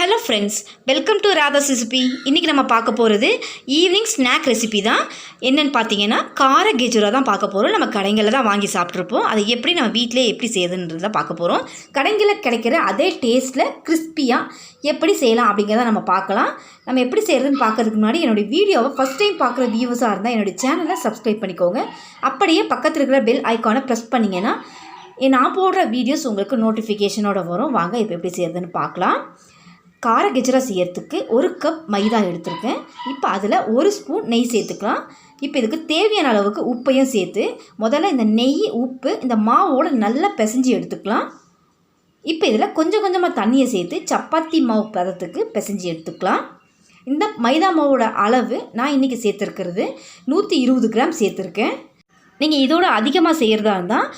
Hello friends, welcome to Radha's recipe. இன்றைக்கி நம்ம பார்க்க போகிறது ஈவினிங் ஸ்நாக் ரெசிபி தான். என்னென்னு பார்த்தீங்கன்னா கார கெஜுரா தான் பார்க்க போகிறோம். நம்ம கடைங்களில் தான் வாங்கி சாப்பிட்ருப்போம். அதை எப்படி நம்ம வீட்டிலே எப்படி செய்யுதுன்றது தான் பார்க்க போகிறோம். கடைங்களில் கிடைக்கிற அதே டேஸ்ட்டில் கிறிஸ்பியாக எப்படி செய்யலாம் அப்படிங்கிறத நம்ம பார்க்கலாம். நம்ம எப்படி செய்கிறதுன்னு பார்க்கறதுக்கு முன்னாடி என்னுடைய வீடியோவை ஃபஸ்ட் டைம் பார்க்குற வியூவர்ஸாக இருந்தால் என்னுடைய சேனலை சப்ஸ்கிரைப் பண்ணிக்கோங்க. அப்படியே பக்கத்தில் இருக்கிற பெல் ஐக்கானை ப்ரெஸ் பண்ணிங்கன்னா நான் போடுற வீடியோஸ் உங்களுக்கு நோட்டிஃபிகேஷனோட வரும். வாங்க இப்போ எப்படி செய்கிறதுன்னு பார்க்கலாம். கார கெஜுரா செய்யறதுக்கு 1 கப் மைதா எடுத்திருக்கேன். இப்போ அதில் 1 ஸ்பூன் நெய் சேர்த்துக்கலாம். இப்போ இதுக்கு தேவையான அளவுக்கு உப்பையும் சேர்த்து முதல்ல இந்த நெய் உப்பு இந்த மாவோடு நல்லா பிசைஞ்சு எடுத்துக்கலாம். இப்போ இதில் கொஞ்சம் கொஞ்சமாக தண்ணியை சேர்த்து சப்பாத்தி மாவு பதத்துக்கு பிசைஞ்சு எடுத்துக்கலாம். இந்த மைதா மாவோட அளவு நான் இன்றைக்கி சேர்த்துருக்கிறது 120 கிராம் சேர்த்துருக்கேன். நீங்கள் இதோட அதிகமாக செய்கிறதா இருந்தால்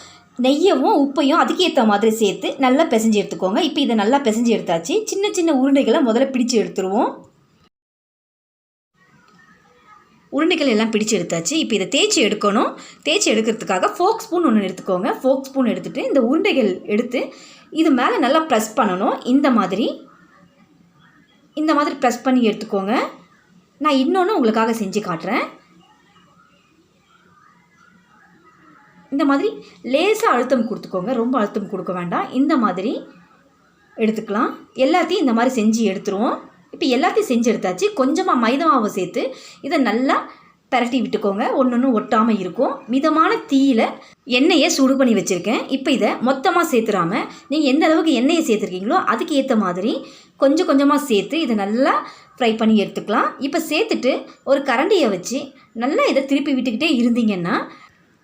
நெய்யவும் உப்பையும் அதுக்கேற்ற மாதிரி சேர்த்து நல்லா பிசைஞ்சு எடுத்துக்கோங்க. இப்போ இதை நல்லா பிசைஞ்சு எடுத்தாச்சு. சின்ன சின்ன உருண்டைகளை முதல்ல பிடிச்சி எடுத்துருவோம். உருண்டைகள் எல்லாம் பிடிச்சி எடுத்தாச்சு. இப்போ இதை தேய்ச்சி எடுக்கணும். தேய்ச்சி எடுக்கிறதுக்காக ஃபோக் ஸ்பூன் ஒன்று எடுத்துக்கோங்க. ஃபோக் ஸ்பூன் எடுத்துகிட்டு இந்த உருண்டைகள் எடுத்து இது மேலே நல்லா ப்ரெஸ் பண்ணணும். இந்த மாதிரி ப்ரெஸ் பண்ணி எடுத்துக்கோங்க. நான் இன்னொன்று உங்களுக்காக செஞ்சு காட்டுறேன். இந்த மாதிரி லேசாக அழுத்தம் கொடுத்துக்கோங்க. ரொம்ப அழுத்தம் கொடுக்க வேண்டாம். இந்த மாதிரி எடுத்துக்கலாம். எல்லாத்தையும் இந்த மாதிரி செஞ்சு எடுத்துருவோம். இப்போ எல்லாத்தையும் செஞ்சு எடுத்தாச்சு. கொஞ்சமாக மைதா மாவை சேர்த்து இதை நல்லா பரட்டி விட்டுக்கோங்க. ஒன்று ஒட்டாமல் இருக்கும். மிதமான தீயில் எண்ணெயை சூடு பண்ணி வச்சுருக்கேன். இப்போ இதை மொத்தமாக சேர்த்துடாமல் நீங்கள் எந்த அளவுக்கு எண்ணெயை சேர்த்துருக்கீங்களோ அதுக்கு ஏற்ற மாதிரி கொஞ்சம் கொஞ்சமாக சேர்த்து இதை நல்லா ஃப்ரை பண்ணி எடுத்துக்கலாம். இப்போ சேர்த்துட்டு ஒரு கரண்டியை வச்சு நல்லா இதை திருப்பி விட்டுக்கிட்டே இருந்தீங்கன்னா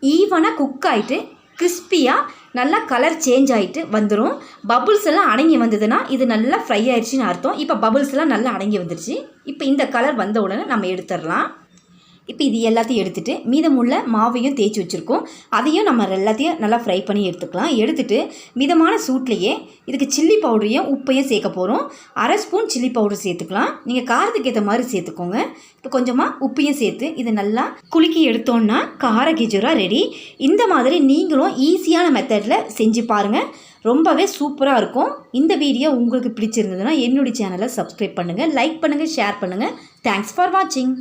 ஈவனாக குக் ஆகிட்டு கிறிஸ்பியாக நல்லா கலர் சேஞ்ச் ஆகிட்டு வந்துடும். பபுள்ஸ் எல்லாம் அடங்கி வந்ததுன்னா இது நல்லா ஃப்ரை ஆயிடுச்சுன்னு அர்த்தம். இப்போ பபுள்ஸ் எல்லாம் நல்லா அடங்கி வந்துடுச்சு. இப்போ இந்த கலர் வந்த உடனே நம்ம எடுத்துடலாம். இப்போ இது எல்லாத்தையும் எடுத்துகிட்டு மீதமுள்ள மாவையும் தேய்ச்சி வச்சுருக்கோம். அதையும் நம்ம எல்லாத்தையும் நல்லா ஃப்ரை பண்ணி எடுத்துக்கலாம். எடுத்துகிட்டு மிதமான சூட்லேயே இதுக்கு சில்லி பவுடரையும் உப்பையும் சேர்க்க போகிறோம். 1/2 ஸ்பூன் சில்லி பவுடர் சேர்த்துக்கலாம். நீங்கள் காரத்துக்கு ஏற்ற மாதிரி சேர்த்துக்கோங்க. இப்போ கொஞ்சமாக உப்பையும் சேர்த்து இதை நல்லா குலுக்கி எடுத்தோன்னா கார கெஜுரா ரெடி. இந்த மாதிரி நீங்களும் ஈஸியான மெத்தடில் செஞ்சு பாருங்கள். ரொம்பவே சூப்பராக இருக்கும். இந்த வீடியோ உங்களுக்கு பிடிச்சிருந்ததுன்னா என்னுடைய சேனலை சப்ஸ்கிரைப் பண்ணுங்கள், லைக் பண்ணுங்கள், ஷேர் பண்ணுங்கள். தேங்க்ஸ் ஃபார் வாட்சிங்.